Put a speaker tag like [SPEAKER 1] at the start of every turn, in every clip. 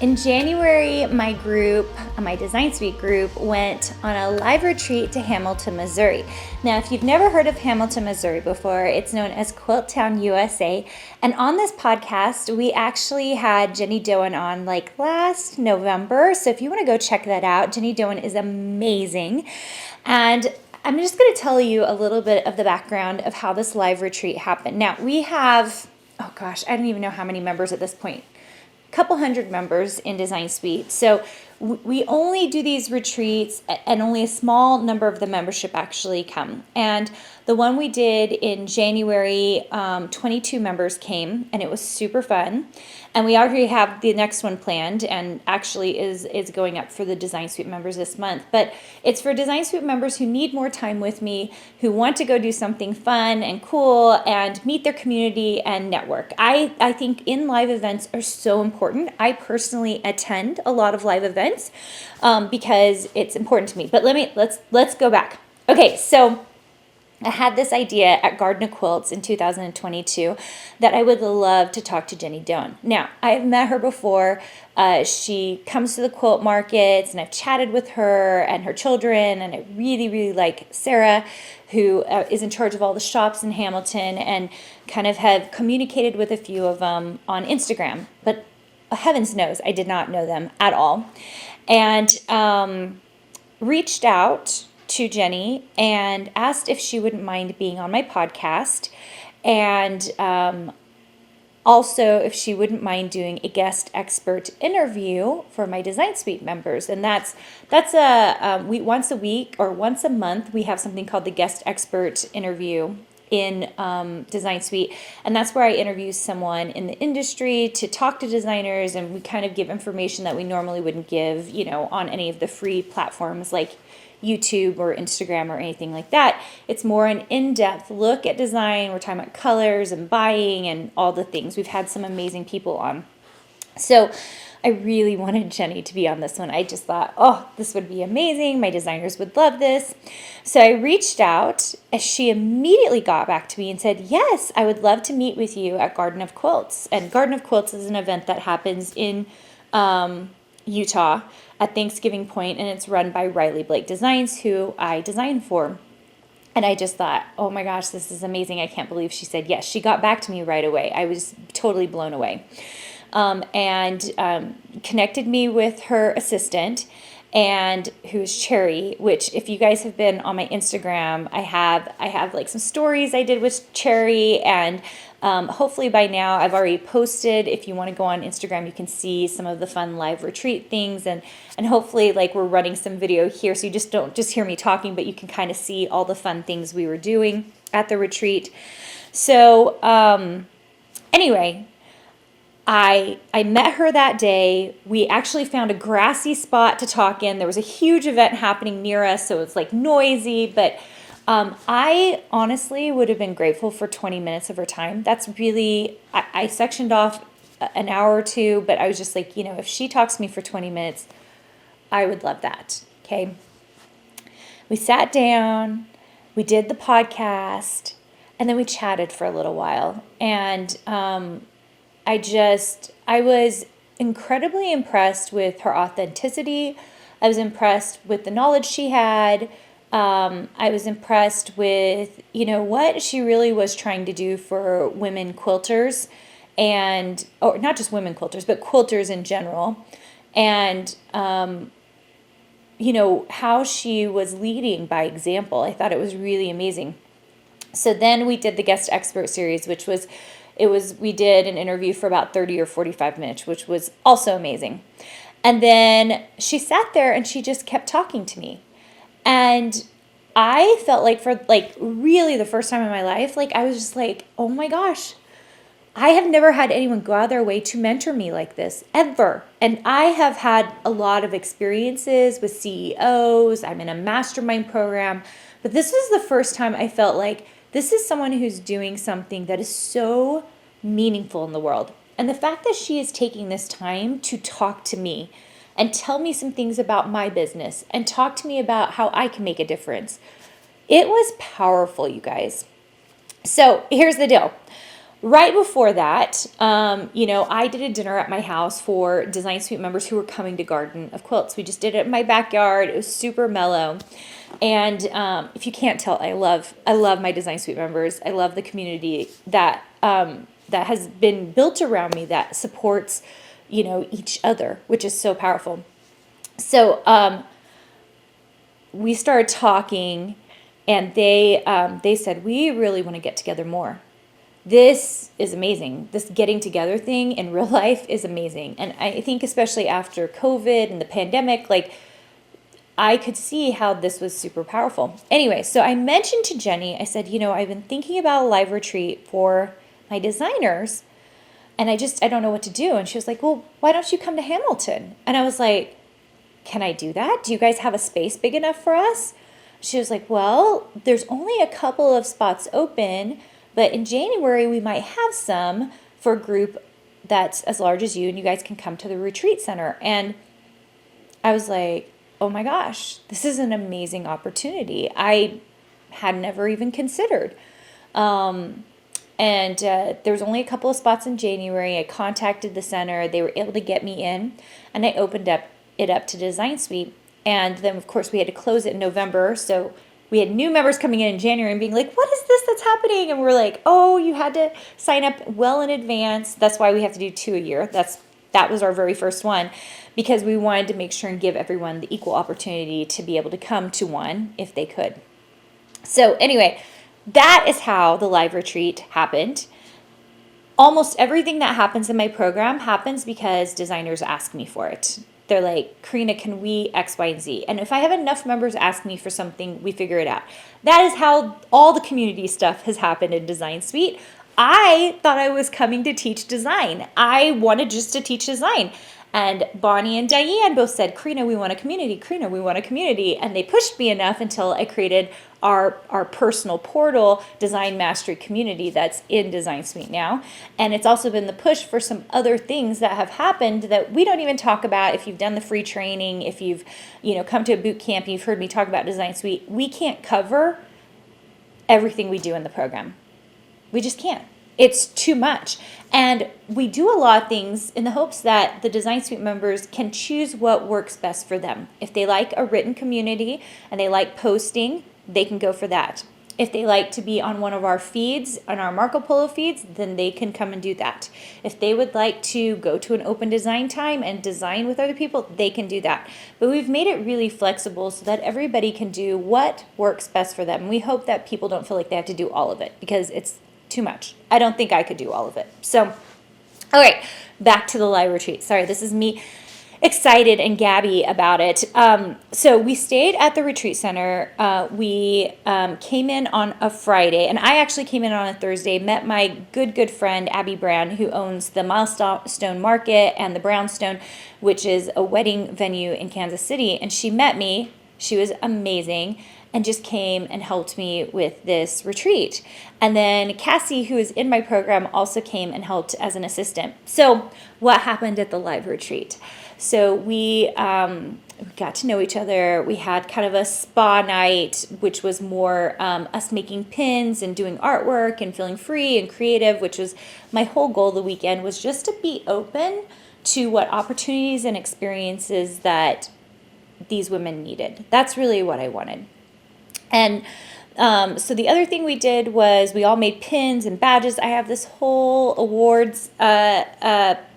[SPEAKER 1] In January, my Design Suite group, went on a live retreat to Hamilton, Missouri. Now, if you've never heard of Hamilton, Missouri before, it's known as Quilt Town, USA. And on this podcast, we actually had Jenny Doan on like last November. So if you want to go check that out, Jenny Doan is amazing. And I'm just going to tell you a little bit of the background of how this live retreat happened. Now, we have, oh gosh, I don't even know how many members at this point. Couple hundred members in Design Suite. So we only do these retreats and only a small number of the membership actually come. And the one we did in January, 22 members came and it was super fun. And we already have the next one planned and actually is going up for the Design Suite members this month. But it's for Design Suite members who need more time with me, who want to go do something fun and cool and meet their community and network. I think in live events are so important. I personally attend a lot of live events because it's important to me. But let's go back. Okay, so I had this idea at Gardner Quilts in 2022 that I would love to talk to Jenny Doan. Now, I've met her before. She comes to the quilt markets, and I've chatted with her and her children, and I really, really like Sarah, who is in charge of all the shops in Hamilton, and kind of have communicated with a few of them on Instagram. But heavens knows, I did not know them at all. And reached out to Jenny and asked if she wouldn't mind being on my podcast, and also if she wouldn't mind doing a guest expert interview for my Design Suite members. And that's once a week or once a month we have something called the guest expert interview in Design Suite, and that's where I interview someone in the industry to talk to designers, and we kind of give information that we normally wouldn't give, on any of the free platforms like YouTube or Instagram or anything like that. It's more an in-depth look at design. We're talking about colors and buying and all the things. We've had some amazing people on. So I really wanted Jenny to be on this one. I just thought, oh, this would be amazing. My designers would love this. So I reached out, and she immediately got back to me and said, yes, I would love to meet with you at Garden of Quilts. And Garden of Quilts is an event that happens in Utah at Thanksgiving Point, and it's run by Riley Blake Designs, who I design for. And I just thought, oh my gosh, this is amazing. I can't believe she said yes. She got back to me right away. I was totally blown away. And connected me with her assistant, and who's Cherry, which if you guys have been on my Instagram, I have like some stories I did with Cherry, and hopefully by now I've already posted. If you want to go on Instagram, you can see some of the fun live retreat things, and hopefully like we're running some video here, so you just don't just hear me talking, but you can kind of see all the fun things we were doing at the retreat. So anyway, I met her that day. We actually found a grassy spot to talk in. There was a huge event happening near us, so it's like noisy, but I honestly would have been grateful for 20 minutes of her time. That's really, I sectioned off an hour or two, but I was just like, if she talks to me for 20 minutes, I would love that. Okay. We sat down, we did the podcast, and then we chatted for a little while. And I was incredibly impressed with her authenticity. I was impressed with the knowledge she had. I was impressed with, what she really was trying to do for women quilters, or not just women quilters, but quilters in general. And, how she was leading by example. I thought it was really amazing. So then we did the guest expert series, we did an interview for about 30 or 45 minutes, which was also amazing. And then she sat there and she just kept talking to me. And I felt like for really the first time in my life, I was just like, oh my gosh, I have never had anyone go out of their way to mentor me like this, ever. And I have had a lot of experiences with CEOs. I'm in a mastermind program. But this was the first time I felt like this is someone who's doing something that is so meaningful in the world. And the fact that she is taking this time to talk to me and tell me some things about my business and talk to me about how I can make a difference. It was powerful, you guys. So here's the deal. Right before that, I did a dinner at my house for Design Suite members who were coming to Garden of Quilts. We just did it in my backyard. It was super mellow. And if you can't tell, I love my Design Suite members. I love the community that has been built around me that supports, each other, which is so powerful. So we started talking, and they said, we really want to get together more. This is amazing. This getting together thing in real life is amazing. And I think especially after COVID and the pandemic, like, I could see how this was super powerful. Anyway, so I mentioned to Jenny, I said, I've been thinking about a live retreat for my designers, and I don't know what to do. And she was like, well, why don't you come to Hamilton? And I was like, can I do that? Do you guys have a space big enough for us? She was like, well, there's only a couple of spots open, but in January, we might have some for a group that's as large as you, and you guys can come to the retreat center. And I was like, oh my gosh, this is an amazing opportunity. I had never even considered. And there was only a couple of spots in January. I contacted the center. They were able to get me in, and I opened it up to Design Suite. And then, of course, we had to close it in November, so we had new members coming in January and being like, what is this that's happening? And we're like, oh, you had to sign up well in advance. That's why we have to do 2 a year. That was our very first one, because we wanted to make sure and give everyone the equal opportunity to be able to come to one if they could. So anyway, that is how the live retreat happened. Almost everything that happens in my program happens because designers ask me for it. They're like, Carina, can we X, Y, and Z? And if I have enough members ask me for something, we figure it out. That is how all the community stuff has happened in Design Suite. I thought I was coming to teach design. I wanted just to teach design. And Bonnie and Diane both said, Carina, we want a community. Carina, we want a community. And they pushed me enough until I created our personal portal, Design Mastery Community, that's in Design Suite now. And it's also been the push for some other things that have happened that we don't even talk about. If you've done the free training, if you've come to a boot camp, you've heard me talk about Design Suite, we can't cover everything we do in the program. We just can't. It's too much. And we do a lot of things in the hopes that the Design Suite members can choose what works best for them. If they like a written community and they like posting, they can go for that. If they like to be on one of our feeds, on our Marco Polo feeds, then they can come and do that. If they would like to go to an open design time and design with other people, they can do that. But we've made it really flexible so that everybody can do what works best for them. And we hope that people don't feel like they have to do all of it, because it's too much. I don't think I could do all of it. So, all right, back to the live retreat. Sorry, this is me excited and gabby about it. So we stayed at the retreat center. We came in on a Friday, and I actually came in on a Thursday, met my good friend, Abby Brand, who owns the Milestone Market and the Brownstone, which is a wedding venue in Kansas City. And she met me. She was amazing, and just came and helped me with this retreat. And then Cassie, who is in my program, also came and helped as an assistant. So what happened at the live retreat? So we got to know each other. We had kind of a spa night, which was more us making pins and doing artwork and feeling free and creative, which was my whole goal of the weekend, was just to be open to what opportunities and experiences that these women needed. That's really what I wanted. And so the other thing we did was we all made pins and badges. I have this whole awards. It's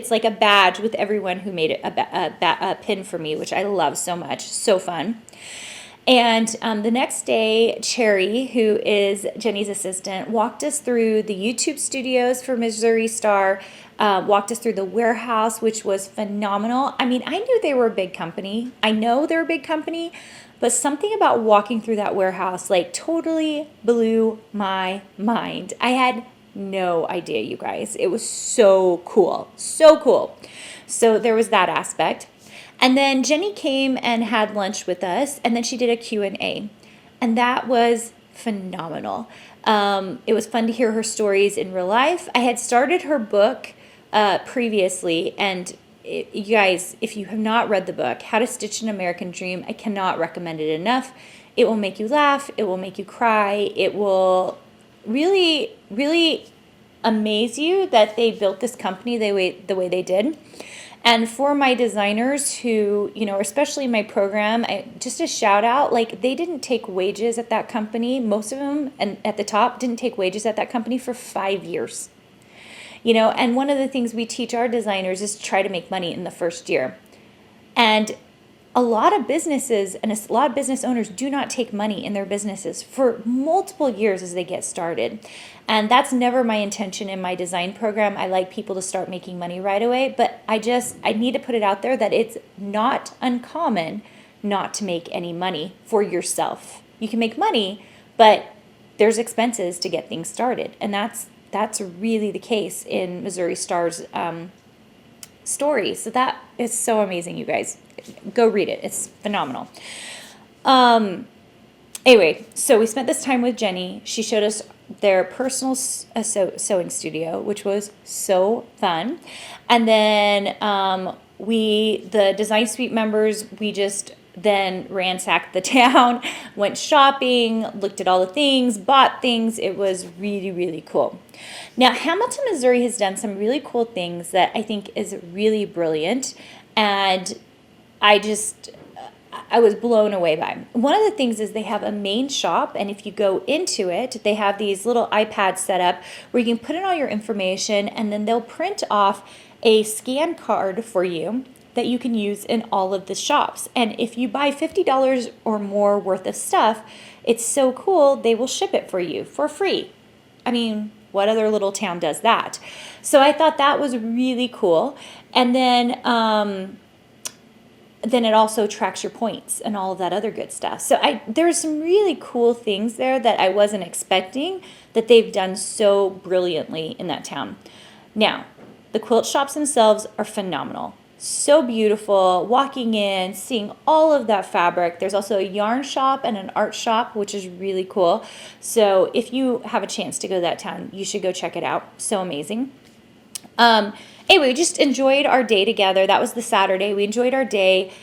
[SPEAKER 1] like a badge with everyone who made a pin for me, which I love so much. So fun. And the next day, Cherry, who is Jenny's assistant, walked us through the YouTube studios for Missouri Star, walked us through the warehouse, which was phenomenal. I mean, I knew they were a big company. I know they're a big company, but something about walking through that warehouse like totally blew my mind. I had no idea, you guys. It was so cool. So cool. So there was that aspect. And then Jenny came and had lunch with us, and then she did a Q&A. And that was phenomenal. It was fun to hear her stories in real life. I had started her book previously, and you guys, if you have not read the book, How to Stitch an American Dream, I cannot recommend it enough. It will make you laugh. It will make you cry. It will really, really amaze you that they built this company the way they did. And for my designers who, especially my program, just a shout out, like they didn't take wages at that company. Most of them, and at the top, didn't take wages at that company for 5 years. And one of the things we teach our designers is try to make money in the first year. And a lot of businesses and a lot of business owners do not take money in their businesses for multiple years as they get started. And that's never my intention in my design program. I like people to start making money right away, but I need to put it out there that it's not uncommon not to make any money for yourself. You can make money, but there's expenses to get things started. And that's really the case in Missouri Star's story. So that is so amazing, you guys. Go read it. It's phenomenal. Anyway, so we spent this time with Jenny. She showed us their personal sewing studio, which was so fun. And then the Design Suite members, we just then ransacked the town, went shopping, looked at all the things, bought things. It was really, really cool. Now, Hamilton, Missouri has done some really cool things that I think is really brilliant. And I was blown away by. One of the things is they have a main shop, and if you go into it, they have these little iPads set up where you can put in all your information, and then they'll print off a scan card for you that you can use in all of the shops. And if you buy $50 or more worth of stuff, it's so cool, they will ship it for you for free. I mean, what other little town does that? So I thought that was really cool. And then it also tracks your points and all of that other good stuff. So there's some really cool things there that I wasn't expecting that they've done so brilliantly in that town. Now, the quilt shops themselves are phenomenal. So beautiful, walking in, seeing all of that fabric. There's also a yarn shop and an art shop, which is really cool. So if you have a chance to go to that town, you should go check it out. So amazing. Anyway, we just enjoyed our day together. That was the Saturday. We enjoyed our day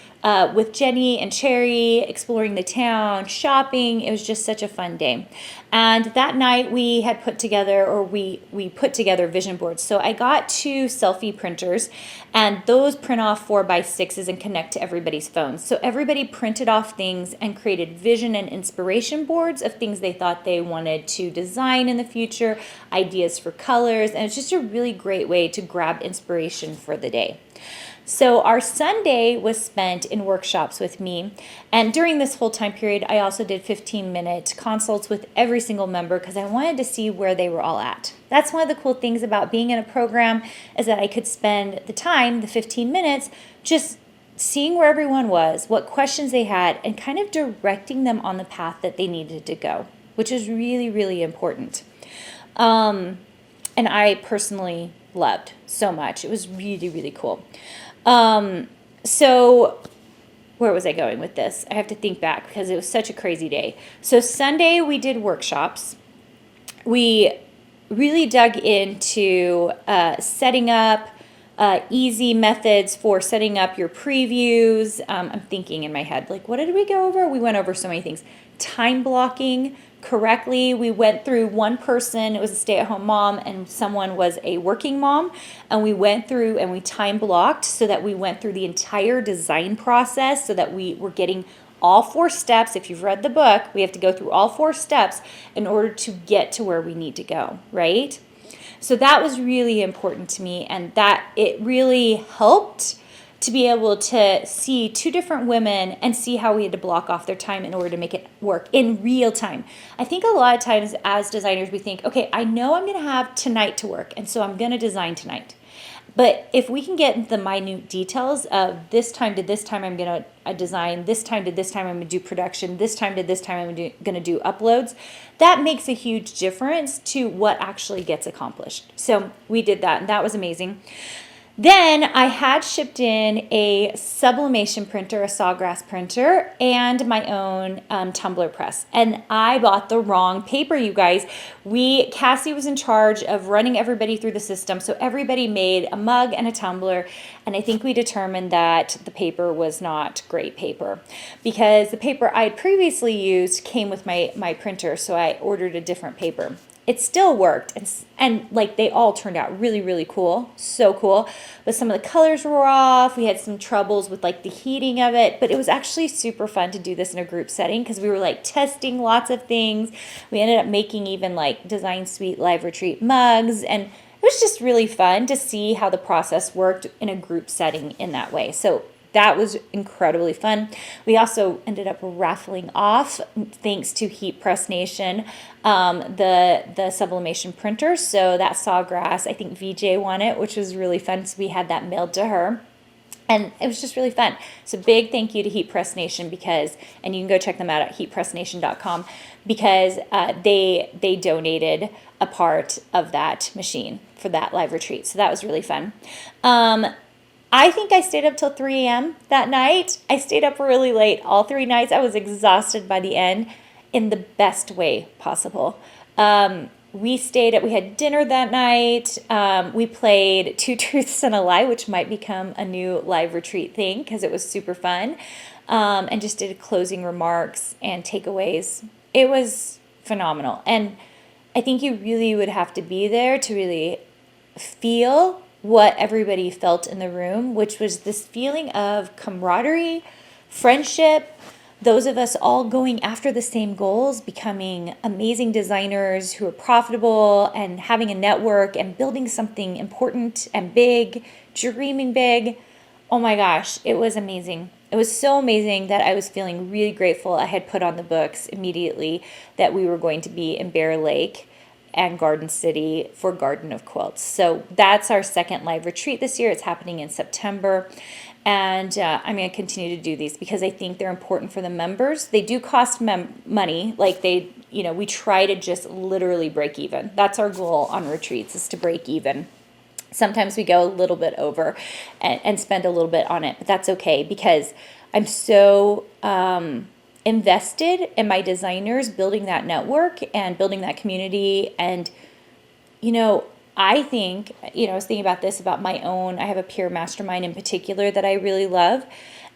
[SPEAKER 1] with Jenny and Cherry, exploring the town, shopping. It was just such a fun day. And that night we had put together, we put together vision boards. So I got 2 selfie printers, and those print off 4x6s and connect to everybody's phones. So everybody printed off things and created vision and inspiration boards of things they thought they wanted to design in the future, ideas for colors, and it's just a really great way to grab inspiration for the day. So our Sunday was spent in workshops with me, and during this whole time period, I also did 15-minute consults with every single member because I wanted to see where they were all at. That's one of the cool things about being in a program is that I could spend the time, the 15 minutes, just seeing where everyone was, what questions they had, and kind of directing them on the path that they needed to go, which is really, really important. And I personally loved so much. It was really, really cool. So where was I going with this? I have to think back because it was such a crazy day. So Sunday we did workshops. We really dug into setting up easy methods for setting up your previews. I'm thinking in my head, like, what did we go over? We went over so many things. Time blocking correctly. We went through one person, it was a stay-at-home mom, and someone was a working mom, and we went through and we time blocked so that we went through the entire design process so that we were getting all 4 steps. If you've read the book, we have to go through all 4 steps in order to get to where we need to go, right? So that was really important to me, and that it really helped to be able to see 2 different women and see how we had to block off their time in order to make it work in real time. I think a lot of times as designers we think, okay, I know I'm going to have tonight to work, and so I'm going to design tonight. But if we can get the minute details of this time to this time I'm going to design, this time to this time I'm going to do production, this time to this time I'm going to do uploads, that makes a huge difference to what actually gets accomplished. So we did that, and that was amazing. Then I had shipped in a sublimation printer, a sawgrass printer, and my own tumbler press. And I bought the wrong paper, you guys. Cassie was in charge of running everybody through the system, so everybody made a mug and a tumbler, and I think we determined that the paper was not great paper because the paper I had previously used came with my printer, so I ordered a different paper. it still worked. And like they all turned out really, really cool. So cool. But some of the colors were off. We had some troubles with like the heating of it. But it was actually super fun to do this in a group setting because we were like testing lots of things. We ended up making even like Design Suite Live Retreat mugs. And it was just really fun to see how the process worked in a group setting in that way. So that was incredibly fun. We also ended up raffling off, thanks to Heat Press Nation, the sublimation printer. So that Sawgrass, I think VJ won it, which was really fun. So we had that mailed to her. And it was just really fun. So big thank you to Heat Press Nation and you can go check them out at heatpressnation.com because they donated a part of that machine for that live retreat. So that was really fun. I think I stayed up till 3 a.m. that night. I stayed up really late all 3 nights. I was exhausted by the end in the best way possible. We had dinner that night. We played Two Truths and a Lie, which might become a new live retreat thing because it was super fun. And just did closing remarks and takeaways. It was phenomenal. And I think you really would have to be there to really feel what everybody felt in the room, which was this feeling of camaraderie, friendship, those of us all going after the same goals, becoming amazing designers who are profitable and having a network and building something important and big, dreaming big. Oh my gosh, it was amazing. It was so amazing that I was feeling really grateful. I had put on the books immediately that we were going to be in Bear Lake and Garden City for Garden of Quilts. So that's our second live retreat this year. It's happening in September. And I'm going to continue to do these because I think they're important for the members. They do cost money. Like we try to just literally break even. That's our goal on retreats, is to break even. Sometimes we go a little bit over and spend a little bit on it, but that's okay because I'm so invested in my designers building that network and building that community. And, I think, I was thinking about this, about my own, I have a peer mastermind in particular that I really love.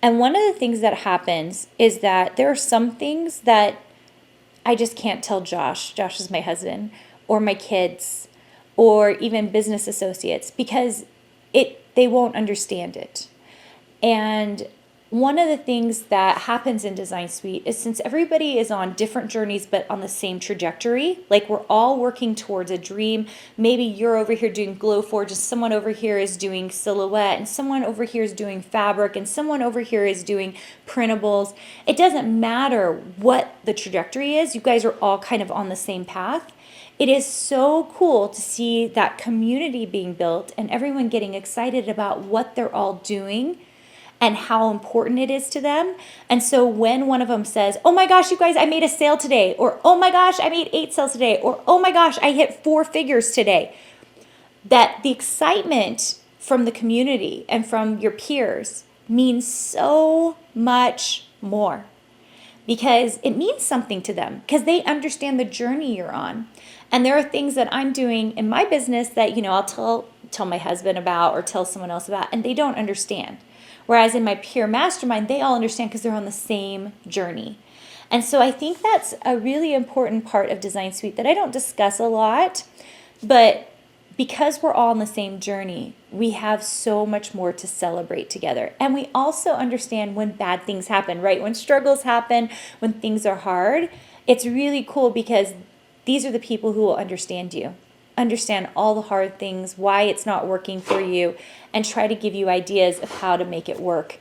[SPEAKER 1] And one of the things that happens is that there are some things that I just can't tell Josh. Josh is my husband, or my kids, or even business associates, because they won't understand it. And one of the things that happens in Design Suite is, since everybody is on different journeys but on the same trajectory, like we're all working towards a dream. Maybe you're over here doing Glowforge, and someone over here is doing silhouette, and someone over here is doing fabric, and someone over here is doing printables. It doesn't matter what the trajectory is. You guys are all kind of on the same path. It is so cool to see that community being built and everyone getting excited about what they're all doing and how important it is to them. And so when one of them says, oh my gosh, you guys, I made a sale today, or oh my gosh, I made 8 sales today, or oh my gosh, I hit 4 figures today, that the excitement from the community and from your peers means so much more, because it means something to them, because they understand the journey you're on. And there are things that I'm doing in my business that, I'll tell my husband about or tell someone else about, and they don't understand. Whereas in my peer mastermind, they all understand because they're on the same journey. And so I think that's a really important part of Design Suite that I don't discuss a lot, but because we're all on the same journey, we have so much more to celebrate together. And we also understand when bad things happen, right? When struggles happen, when things are hard, it's really cool because these are the people who will understand you, understand all the hard things, why it's not working for you, and try to give you ideas of how to make it work,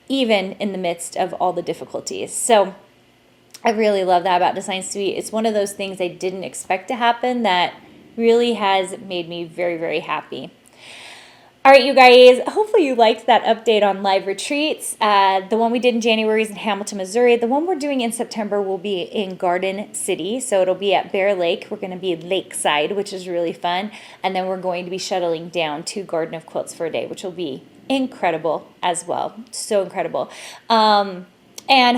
[SPEAKER 1] even in the midst of all the difficulties. So I really love that about Design Suite. It's one of those things I didn't expect to happen that really has made me very, very happy. All right, you guys, hopefully you liked that update on live retreats. The one we did in January is in Hamilton, Missouri. The one we're doing in September will be in Garden City. So it'll be at Bear Lake. We're going to be lakeside, which is really fun. And then we're going to be shuttling down to Garden of Quilts for a day, which will be incredible as well. So incredible. And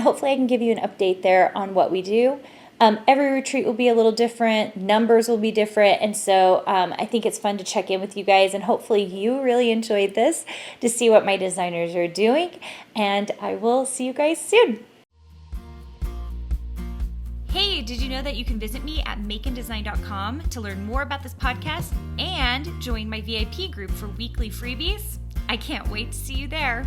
[SPEAKER 1] hopefully I can give you an update there on what we do. Every retreat will be a little different. Numbers will be different. And so I think it's fun to check in with you guys. And hopefully you really enjoyed this, to see what my designers are doing. And I will see you guys soon.
[SPEAKER 2] Hey, did you know that you can visit me at makeanddesign.com to learn more about this podcast and join my VIP group for weekly freebies? I can't wait to see you there.